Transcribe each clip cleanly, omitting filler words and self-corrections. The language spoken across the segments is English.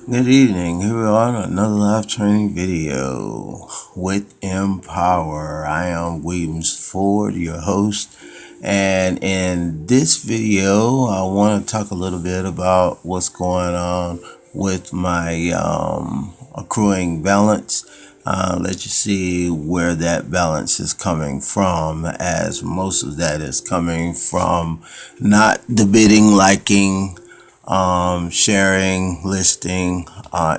Good evening. Here we are on another live training video with Empower. I am Williams Ford, your host, and in this video, I want to talk a little bit about what's going on with my accruing balance. Let you see where that balance is coming from, as most of that is coming from not the bidding, liking, sharing, listing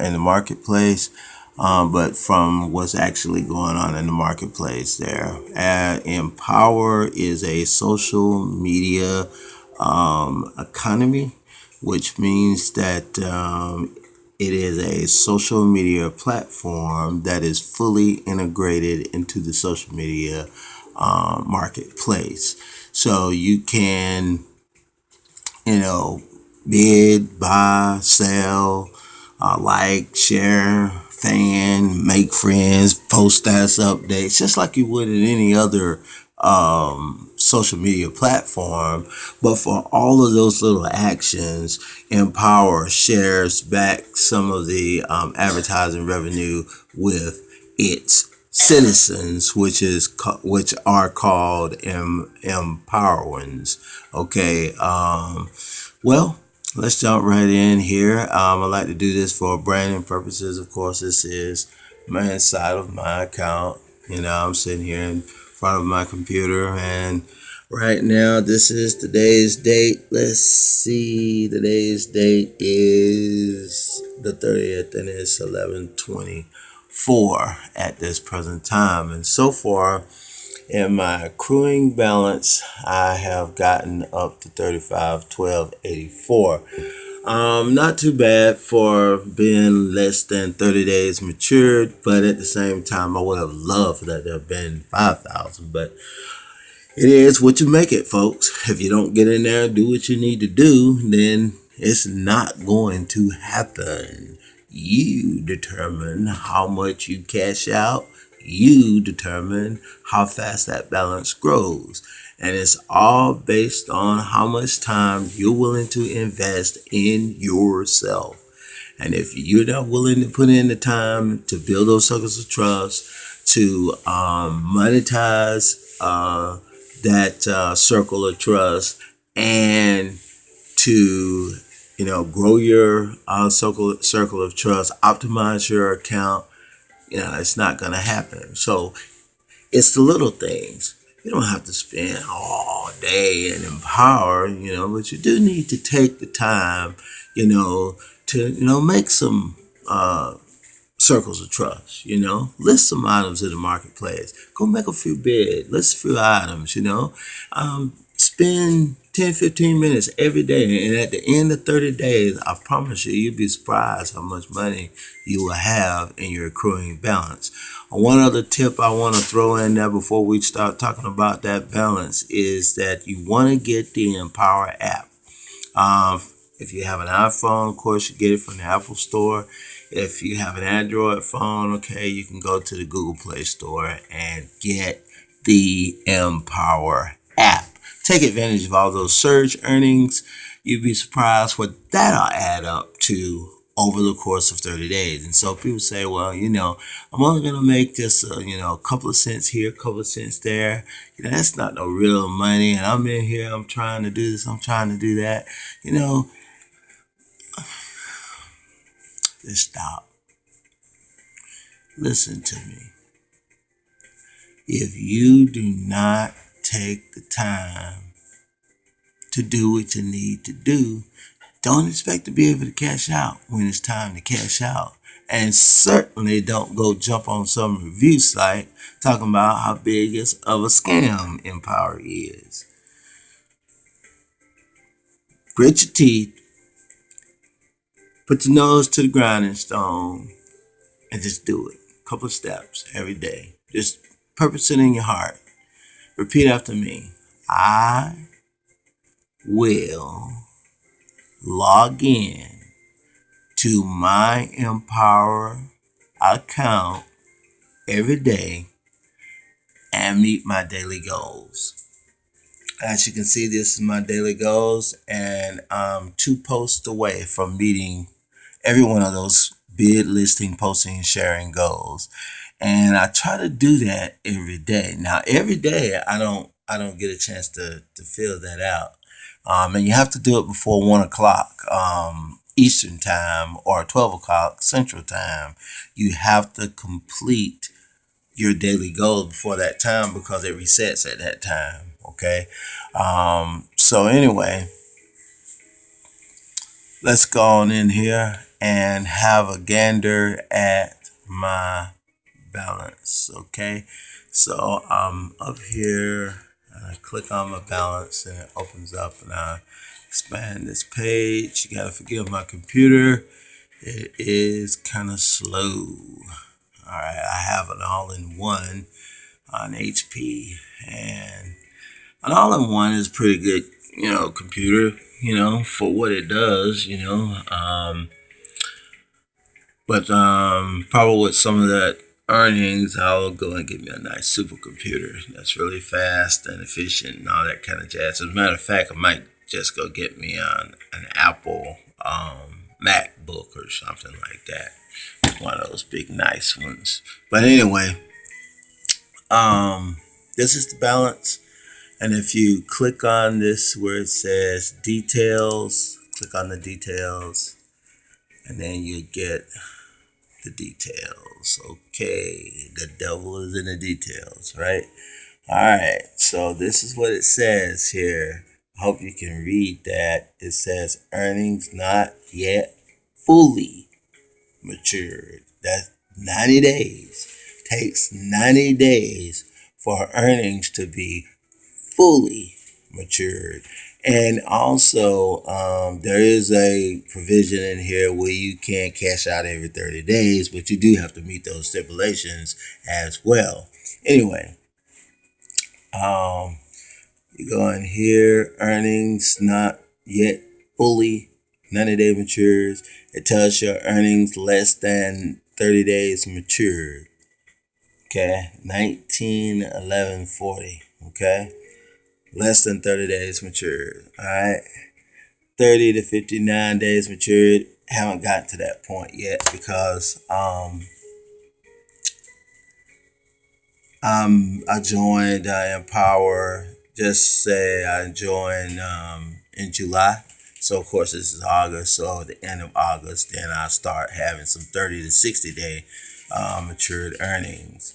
in the marketplace, but from what's actually going on in the marketplace there. Empower is a social media economy, which means that it is a social media platform that is fully integrated into the social media marketplace. So you can, you know, bid, buy, sell, like, share, fan, make friends, post status updates, just like you would in any other social media platform. But for all of those little actions, Empower shares back some of the advertising revenue with its citizens, which are called empowerings. Okay. Well, let's jump right in here. I like to do this for branding purposes. Of course, this is my inside of my account. I'm sitting here in front of my computer, and right now, this is today's date. Let's see. Today's date is the 30th, and it's 11:24 at this present time. And so far, in my accruing balance, I have gotten up to 35,1284. Not too bad for being less than 30 days matured, but at the same time, I would have loved for that to have been 5,000. But it is what you make it, folks. If you don't get in there and do what you need to do, then it's not going to happen. You determine how much you cash out. You determine how fast that balance grows. And it's all based on how much time you're willing to invest in yourself. And if you're not willing to put in the time to build those circles of trust, to monetize that circle of trust, and to grow your circle of trust, optimize your account, it's not going to happen. So it's the little things. You don't have to spend all day and empower, but you do need to take the time, to make some circles of trust, list some items in the marketplace, go make a few bids, list a few items, spend 10-15 minutes every day, and at the end of 30 days, I promise you, you'll be surprised how much money you will have in your accruing balance. One other tip I want to throw in there before we start talking about that balance is that you want to get the Empower app. If you have an iPhone, of course, you get it from the Apple Store. If you have an Android phone, okay, you can go to the Google Play Store and get the Empower app. Take advantage of all those surge earnings. You'd be surprised what that'll add up to over the course of 30 days. And so people say, well, I'm only going to make this, a couple of cents here, a couple of cents there. That's not no real money. And I'm in here, I'm trying to do this, I'm trying to do that. Just stop. Listen to me. If you do not take the time to do what you need to do, don't expect to be able to cash out when it's time to cash out. And certainly don't go jump on some review site talking about how big of a scam Empower is. Grit your teeth, put your nose to the grinding stone, and just do it. A couple of steps every day. Just purpose it in your heart. Repeat after me. I will log in to my Empower account every day and meet my daily goals. As you can see, this is my daily goals, and I'm 2 posts away from meeting every one of those bid, listing, posting, sharing goals. And I try to do that every day. Now, every day I don't get a chance to fill that out. And you have to do it before 1 o'clock Eastern time or 12 o'clock Central time. You have to complete your daily goal before that time because it resets at that time. Okay. So anyway, let's go on in here and have a gander at my balance. Okay. So I'm up here and I click on my balance and it opens up and I expand this page. You gotta forgive my computer. It is kind of slow. All right, I have an all-in-one on HP, and an all-in-one is pretty good, computer, for what it does, but probably with some of that earnings, I'll go and get me a nice supercomputer that's really fast and efficient and all that kind of jazz. As a matter of fact, I might just go get me an Apple MacBook or something like that. One of those big nice ones. But anyway, this is the balance. And if you click on this where it says details, click on the details, and then you get the details. Okay, the devil is in the details, right? All right, so this is what it says here. I hope you can read that. It says earnings not yet fully matured. That's 90 days. Takes 90 days for earnings to be fully matured. And also, there is a provision in here where you can cash out every 30 days, but you do have to meet those stipulations as well. Anyway, you go in here, earnings not yet fully 90-day matures. It tells you earnings less than 30 days matured. Okay, 19/11/40. Okay, less than 30 days matured. All right, 30 to 59 days matured. Haven't gotten to that point yet because I joined Empowr. Just say I joined in July. So of course this is August. So at the end of August, then I start having some 30 to 60 day matured earnings.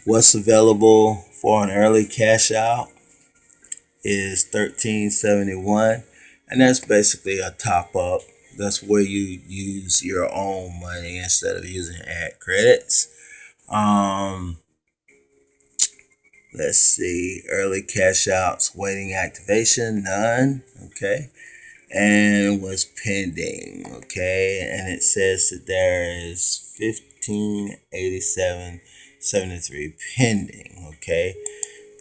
What's available for an early cash out is $13.71, and that's basically a top up. That's where you use your own money instead of using ad credits. Let's see, early cash outs, waiting activation, none. Okay, and was pending. Okay, and it says that there is 1587.73 pending. Okay,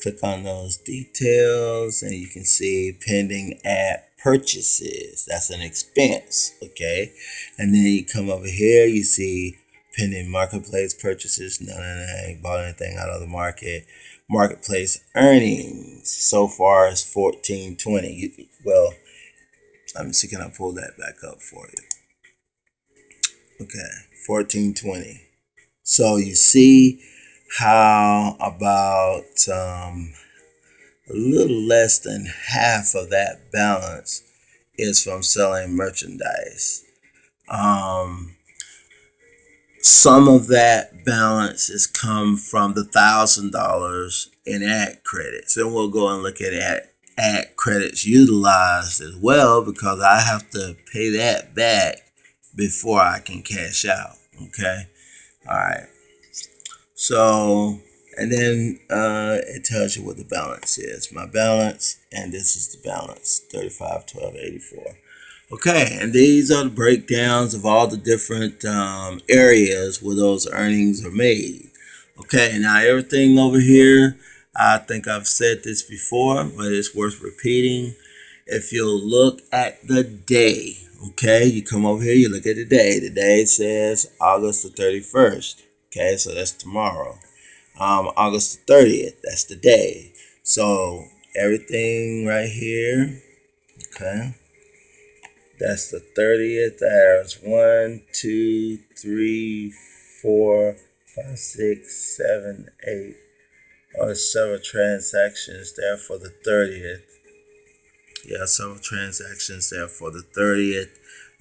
click on those details and you can see pending at purchases. That's an expense. Okay, and then you come over here, you see pending marketplace purchases. None of that, ain't bought anything out of the market. Marketplace earnings so far is 1420. Well, let me see, can I pull that back up for you? Okay, 1420. So you see how about a little less than half of that balance is from selling merchandise. Some of that balance has come from the $1,000 in ad credits, and we'll go and look at ad credits utilized as well because I have to pay that back before I can cash out. Okay, all right. So, and then it tells you what the balance is. My balance, and this is the balance, 3512.84. Okay, and these are the breakdowns of all the different areas where those earnings are made. Okay, now everything over here, I think I've said this before, but it's worth repeating. If you'll look at the day, okay, you come over here, you look at the day. The day says August the 31st. Okay, so that's tomorrow. August the 30th, that's the day. So everything right here, okay. That's the 30th. There's 1, 2, 3, 4, 5, 6, 7, 8. Oh, there's several transactions there for the 30th. Yeah, several transactions there for the 30th.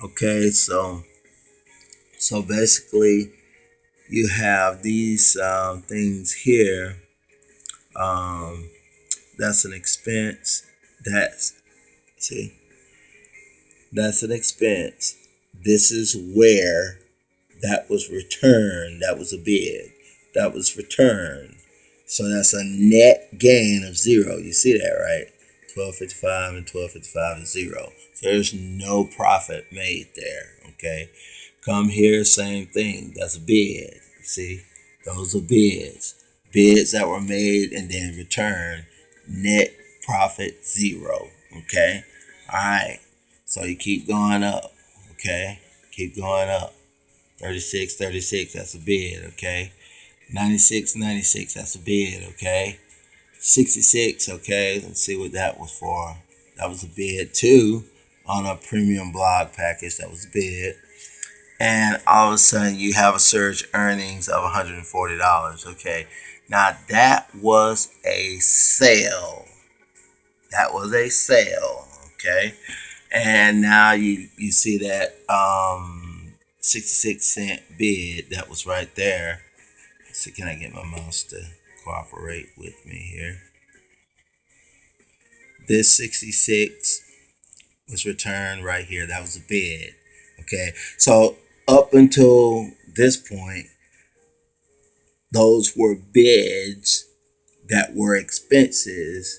Okay, so basically you have these things here. That's an expense. See, that's an expense. This is where that was returned. That was a bid. That was returned. So that's a net gain of 0. You see that, right? 1255 and 1255 is 0. So there's no profit made there. Okay. Come here, same thing. That's a bid. See, those are bids. Bids that were made and then returned. Net profit 0. Okay. All right. So you keep going up. Okay. Keep going up. 36, 36, that's a bid, okay? 96, 96, that's a bid, okay? 66, okay? Let's see what that was for. That was a bid too on a premium blog package. That was a bid. And all of a sudden you have a surge earnings of $140, okay? Now that was a sale. That was a sale, okay? And now you see that 66-cent bid that was right there. So can I get my mouse to cooperate with me here? This 66 was returned right here. That was a bid. Okay, so up until this point, those were bids that were expenses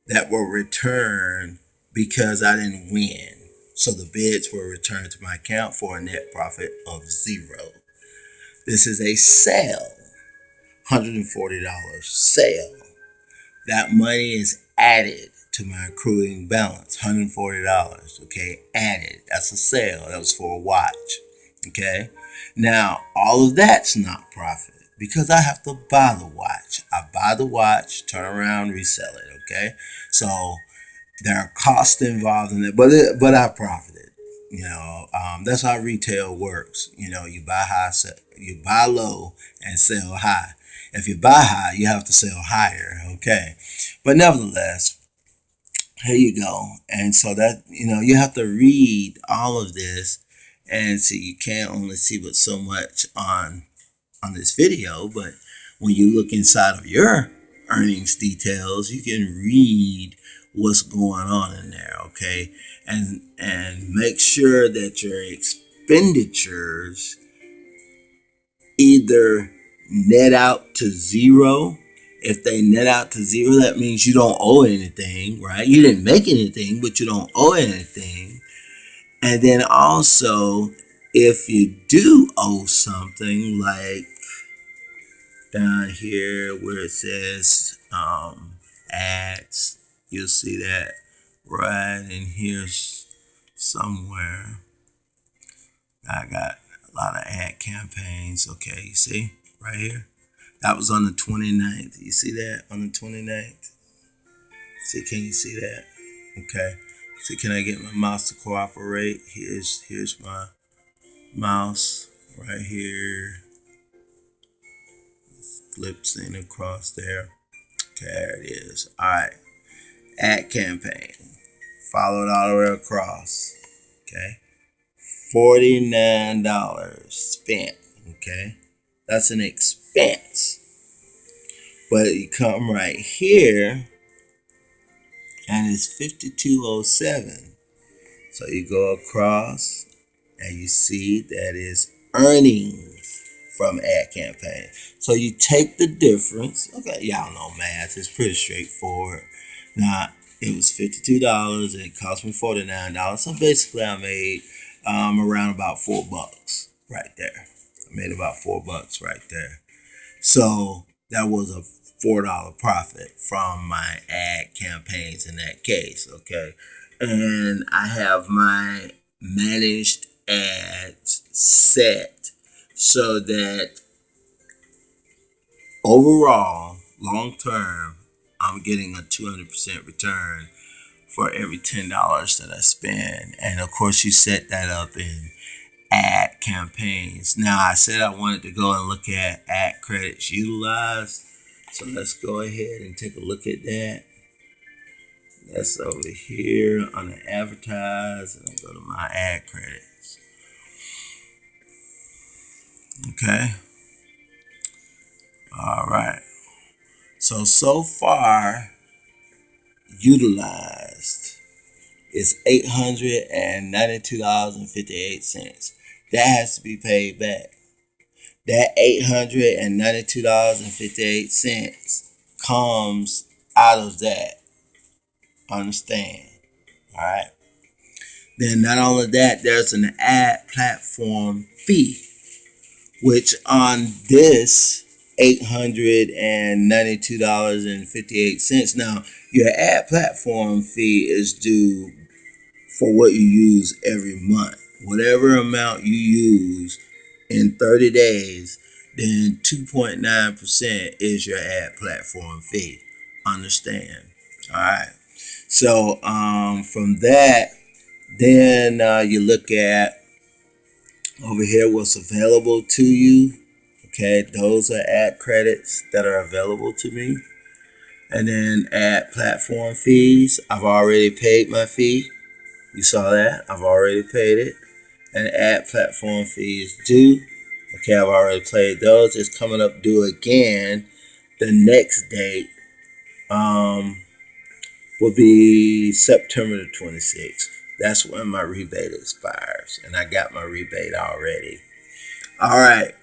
that were returned because I didn't win. So the bids were returned to my account for a net profit of 0. This is a sale, $140 sale. That money is added to my accruing balance, $140, okay, added. That's a sale. That was for a watch, okay. Now, all of that's not profit because I have to buy the watch. I buy the watch, turn around, resell it, okay. So there are costs involved in it, but I profited. That's how retail works. You buy high, you buy low, and sell high. If you buy high, you have to sell higher. Okay, but nevertheless, here you go. And so that you have to read all of this, and so you can't only see but so much on this video, but when you look inside of your earnings details, you can read what's going on in there, okay? And make sure that your expenditures either net out to 0. If they net out to 0, that means you don't owe anything, right? You didn't make anything, but you don't owe anything. And then also, if you do owe something, like down here where it says ads, you'll see that right in here somewhere. I got a lot of ad campaigns. Okay, you see right here? That was on the 29th. You see that on the 29th? See, can you see that? Okay. So can I get my mouse to cooperate? Here's my mouse right here. Flips in across there. Okay, there it is. All right. Ad campaign. Follow it all the way across. Okay. $49 spent. Okay. That's an expense. But you come right here and it's 5207. So you go across and you see that is earnings from ad campaign. So you take the difference. Okay, y'all know math. It's pretty straightforward. Now, it was $52 and it cost me $49. So basically I made around about $4 right there. I made about $4 right there. So that was a $4 profit from my ad campaigns in that case, okay? And I have my managed ads set so that overall, long term, I'm getting a 200% return for every $10 that I spend. And of course, you set that up in ad campaigns. Now, I said I wanted to go and look at ad credits utilized. So let's go ahead and take a look at that. That's over here on the advertise, and I go to my ad credits. Okay. All right. So far utilized is $892.58. That has to be paid back. That $892.58 comes out of that. Understand? All right. Then not only that, there's an ad platform fee, which on this $892.58. Now, your ad platform fee is due for what you use every month. Whatever amount you use in 30 days, then 2.9% is your ad platform fee. Understand? All right. So from that, then you look at over here what's available to you. Okay, those are ad credits that are available to me. And then ad platform fees. I've already paid my fee. You saw that? I've already paid it. And ad platform fees due. Okay, I've already paid those. It's coming up due again. The next date will be September the 26th. That's when my rebate expires. And I got my rebate already. All right.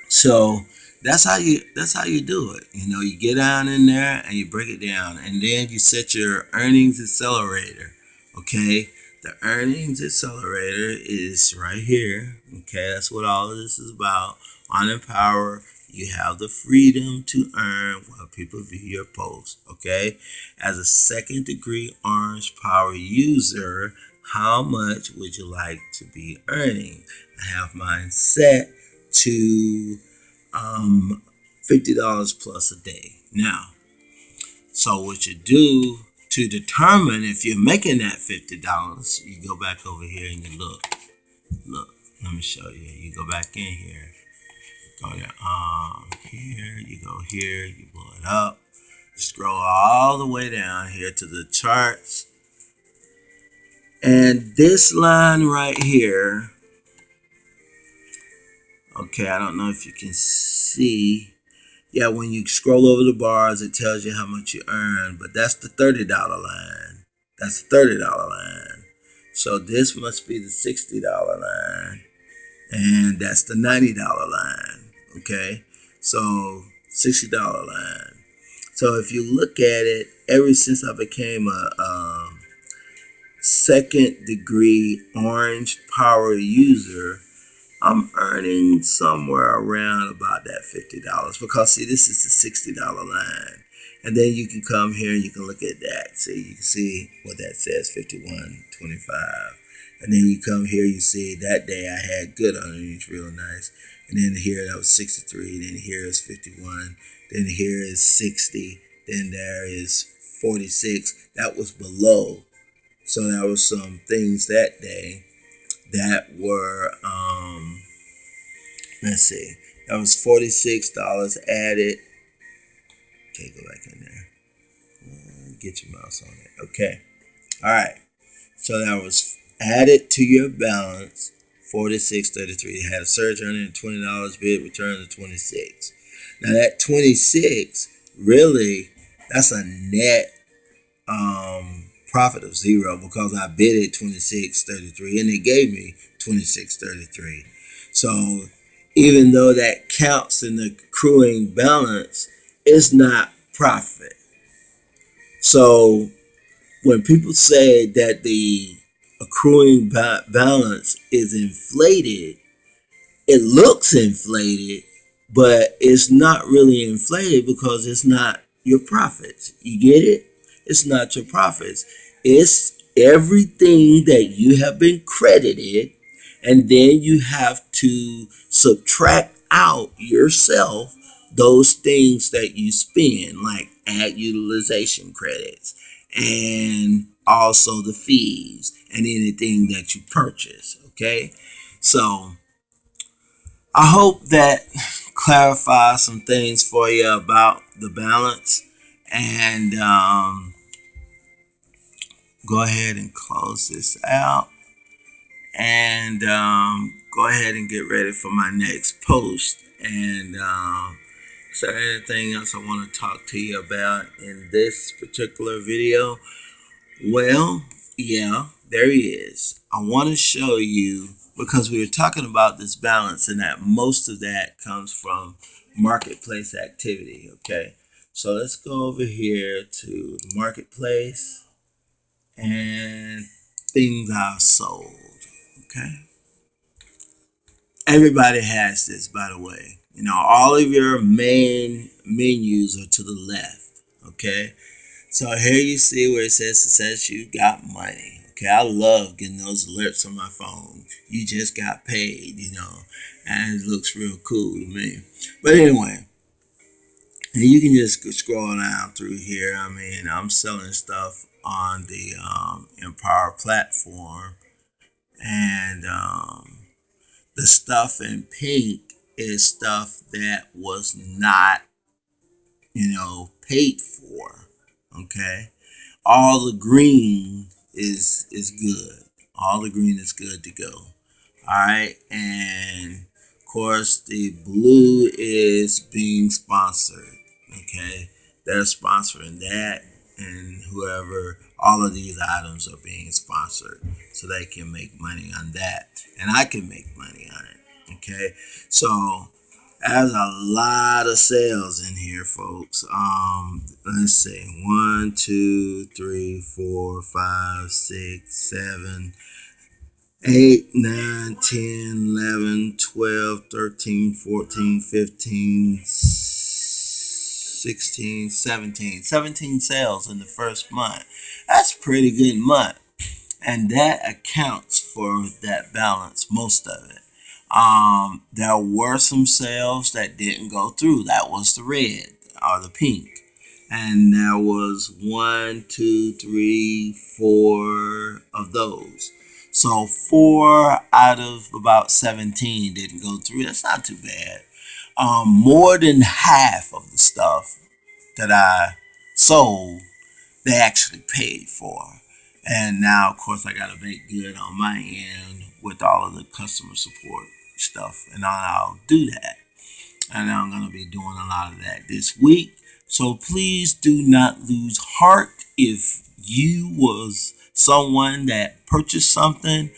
So that's how you do it. You get down in there and you break it down, and then you set your earnings accelerator. Okay, the earnings accelerator is right here. Okay, that's what all of this is about. On Empowr, you have the freedom to earn while people view your posts. Okay, as a second degree Orange Power user, how much would you like to be earning? I have mine set to $50 plus a day. Now, so what you do to determine if you're making that $50, you go back over here and you look. Let me show you. You go back in here. Go to here. You go here. You blow it up. Scroll all the way down here to the charts. And this line right here. Okay, I don't know if you can see. Yeah, when you scroll over the bars, it tells you how much you earn, but that's the $30 line. That's the $30 line. So this must be the $60 line, and that's the $90 line. Okay, so $60 line. So if you look at it, ever since I became a second degree Orange Power user, I'm earning somewhere around about that $50, because see, this is the $60 line. And then you can come here and you can look at that. See, you can see what that says, 51.25. And then you come here, you see that day I had good earnings, real nice. And then here that was 63. Then here is 51. Then here is 60. Then there is 46. That was below. So there was some things that day that were, let's see, that was $46 added. Okay, go back in there. Get your mouse on it. Okay. All right. So that was added to your balance, $46.33. It had a surge earning of $20, bid return of $26. Now that 26, really, that's a net profit of zero, because I bid it $26.33 and it gave me $26.33. So even though that counts in the accruing balance, it's not profit. So when people say that the accruing balance is inflated, it looks inflated, but it's not really inflated because it's not your profits. You get it? It's not your profits. It's everything that you have been credited, and then you have to subtract out yourself those things that you spend, like ad utilization credits and also the fees and anything that you purchase. Okay, so I hope that clarifies some things for you about the balance, and go ahead and close this out, and go ahead and get ready for my next post. And is there anything else I want to talk to you about in this particular video? Well, yeah, there he is. I want to show you, because we were talking about this balance and that most of that comes from marketplace activity. Okay, so let's go over here to the marketplace and things I've sold. Okay, everybody has this, by the way. You know, all of your main menus are to the left. Okay, so here you see where it says you got money. Okay, I love getting those alerts on my phone. You just got paid, you know, and it looks real cool to me. But anyway, and you can just scroll down through here. I mean, I'm selling stuff on the Empowr platform, and the stuff in pink is stuff that was not, paid for. Okay, all the green is good. All the green is good to go. All right, and of course the blue is being sponsored. Okay, they're sponsoring that, and whoever, all of these items are being sponsored, so they can make money on that, and I can make money on it. Okay, so there's a lot of sales in here, folks. Let's see, 1, 2, 3, 4, 5, 6, 7, 8, 9, 10, 11, 12, 13, 14, 15, 16, 17. 17 sales in the first month. That's a pretty good month. And that accounts for that balance, most of it. There were some sales that didn't go through. That was the red or the pink. And there was 1, 2, 3, 4 of those. So 4 out of about 17 didn't go through. That's not too bad. More than half of the stuff that I sold, they actually paid for. And now, of course, I got to make good on my end with all of the customer support stuff. And I'll do that. And I'm going to be doing a lot of that this week. So please do not lose heart if you was someone that purchased something.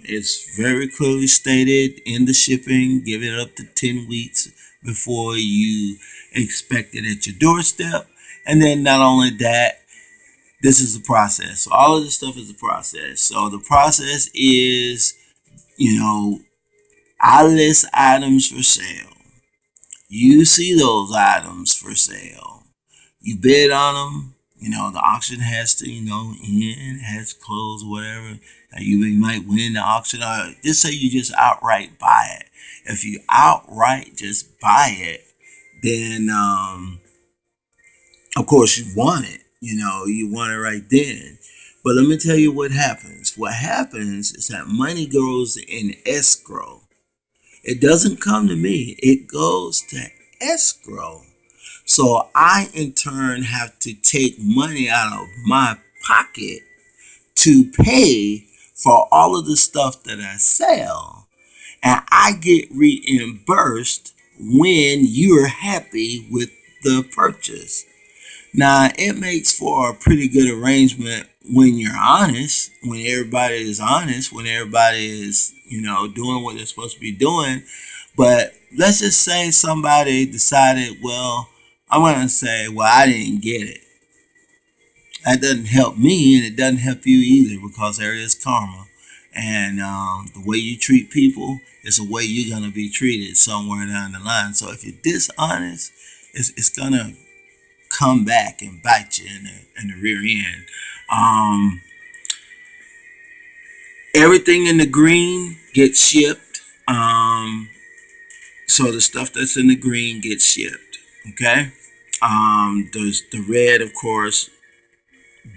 It's very clearly stated in the shipping. Give it up to 10 weeks before you expect it at your doorstep. And then not only that, this is the process. So all of this stuff is the process. So the process is, I list items for sale. You see those items for sale. You bid on them. The auction has to, end, has closed, whatever. You might win the auction, or just say you just outright buy it. If you outright just buy it, then of course you want it. You want it right then. But let me tell you what happens. What happens is that money goes in escrow. It doesn't come to me. It goes to escrow. So I, in turn, have to take money out of my pocket to pay for all of the stuff that I sell. And I get reimbursed when you're happy with the purchase. Now, it makes for a pretty good arrangement when you're honest, when everybody is honest, when everybody is, doing what they're supposed to be doing. But let's just say somebody decided, well, I'm going to say, well, I didn't get it. That doesn't help me, and it doesn't help you either, because there is karma. And the way you treat people is the way you're going to be treated somewhere down the line. So if you're dishonest, it's going to come back and bite you in the rear end. Everything in the green gets shipped. So the stuff that's in the green gets shipped. Okay. There's the red, of course,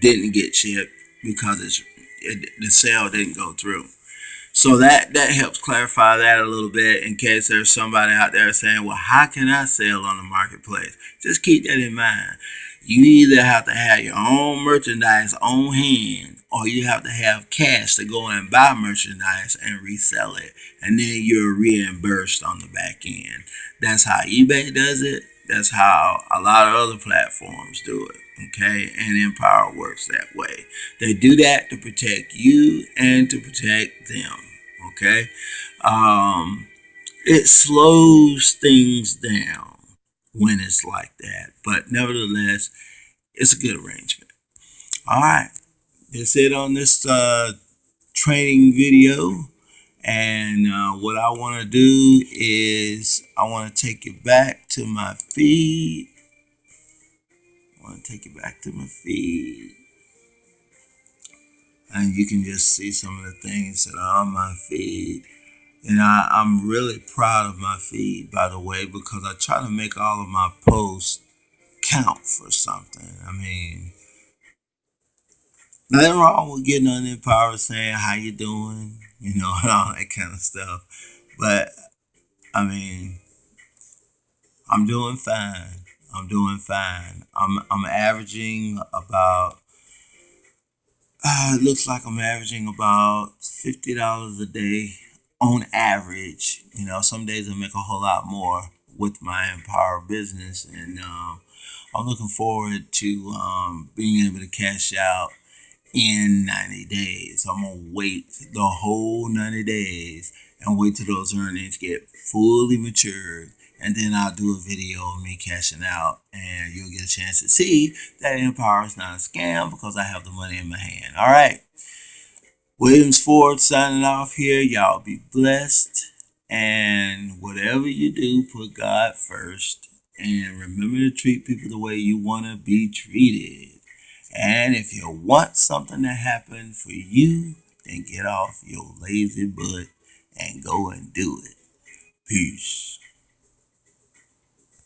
didn't get shipped because the sale didn't go through. So that helps clarify that a little bit in case there's somebody out there saying, well, how can I sell on the marketplace? Just keep that in mind. You either have to have your own merchandise on hand, or you have to have cash to go and buy merchandise and resell it. And then you're reimbursed on the back end. That's how eBay does it. That's how a lot of other platforms do it. Okay, and Empowr works that way. They do that to protect you and to protect them. Okay, it slows things down when it's like that, but nevertheless, it's a good arrangement. All right, that's it on this training video. And what I want to do is I want to take it back to my feed. And you can just see some of the things that are on my feed. And I'm really proud of my feed, by the way, because I try to make all of my posts count for something. I mean, nothing wrong with getting on Empowr saying how you doing, and all that kind of stuff. But I mean, I'm doing fine. I'm averaging about. It looks like I'm averaging about $50 a day on average. Some days I make a whole lot more with my Empowr business, and I'm looking forward to being able to cash out in 90 days. I'm gonna wait the whole 90 days and wait till those earnings get fully matured, and then I'll do a video of me cashing out, and you'll get a chance to see that Empowr is not a scam because I have the money in my hand. All right, Williams Ford signing off here. Y'all be blessed, and whatever you do, put God first, and remember to treat people the way you want to be treated. And if you want something to happen for you, then get off your lazy butt and go and do it. Peace.